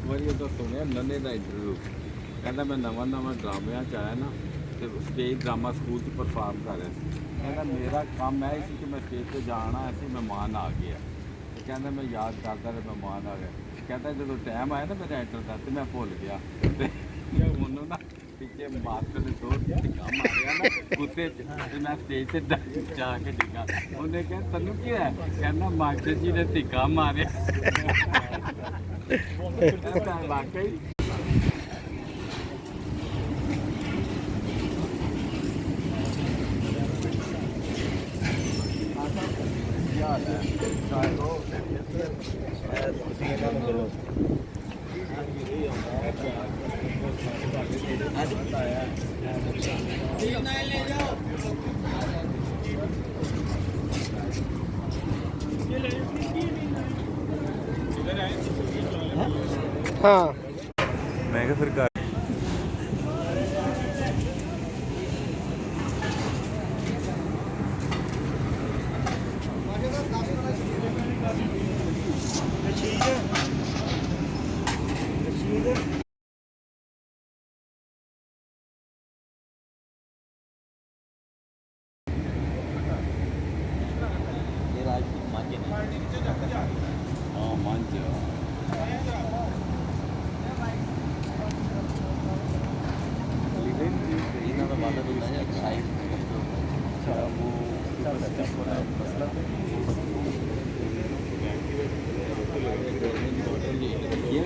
ਵਾਰੀ ਉਹਦਾ ਸੁਣਿਆ ਨੰਨੇ ਦਾ ਇੰਟਰਵਿਊ, ਕਹਿੰਦਾ ਮੈਂ ਨਵਾਂ ਨਵਾਂ ਡਰਾਮਿਆਂ 'ਚ ਆਇਆ ਨਾ ਤੇ ਸਟੇਜ ਡਰਾਮਾ ਸਕੂਲ 'ਚ ਪਰਫਾਰਮ ਕਰ ਰਿਹਾ ਸੀ। ਕਹਿੰਦਾ ਮੇਰਾ ਕੰਮ ਇਹ ਸੀ ਕਿ ਮੈਂ ਸਟੇਜ 'ਤੇ ਜਾਣਾ ਸੀ, ਮਹਿਮਾਨ ਆ ਗਿਆ ਤੇ ਕਹਿੰਦਾ ਮੈਂ ਯਾਦ ਕਰਦਾ ਰਿਹਾ ਮਹਿਮਾਨ ਆ ਗਿਆ। ਕਹਿੰਦਾ ਜਦੋਂ ਟਾਈਮ ਆਇਆ ਨਾ ਮੇਰੇ ਐਂਟਰ ਦਾ ਤੇ ਮੈਂ ਭੁੱਲ ਗਿਆ ਤੇ ਉਹਨੂੰ ਨਾ ਪਿੱਛੇ ਮਾਸਟਰ ਨੇ ਦੋ ਧਿੱਕਾ ਮਾਰਿਆ ਨਾ ਗੁੱਸੇ 'ਚ ਤੇ ਮੈਂ ਸਟੇਜ 'ਤੇ ਜਾ ਕੇ ਡਿੱਗਾ। ਉਹਨੇ ਕਿਹਾ ਤੈਨੂੰ ਕੀ ਹੈ? ਕਹਿੰਦਾ ਮਾਸਟਰ ਜੀ ਨੇ ਧਿੱਕਾ ਮਾਰਿਆ। ਵਾਕਈ हाँ मैं क्या फिर हाँ मान जाओ ਇਹਨਾਂ ਦਾ ਵਾਦਾ ਹੁੰਦਾ ਹੈ ਸਾਈਡ वो ये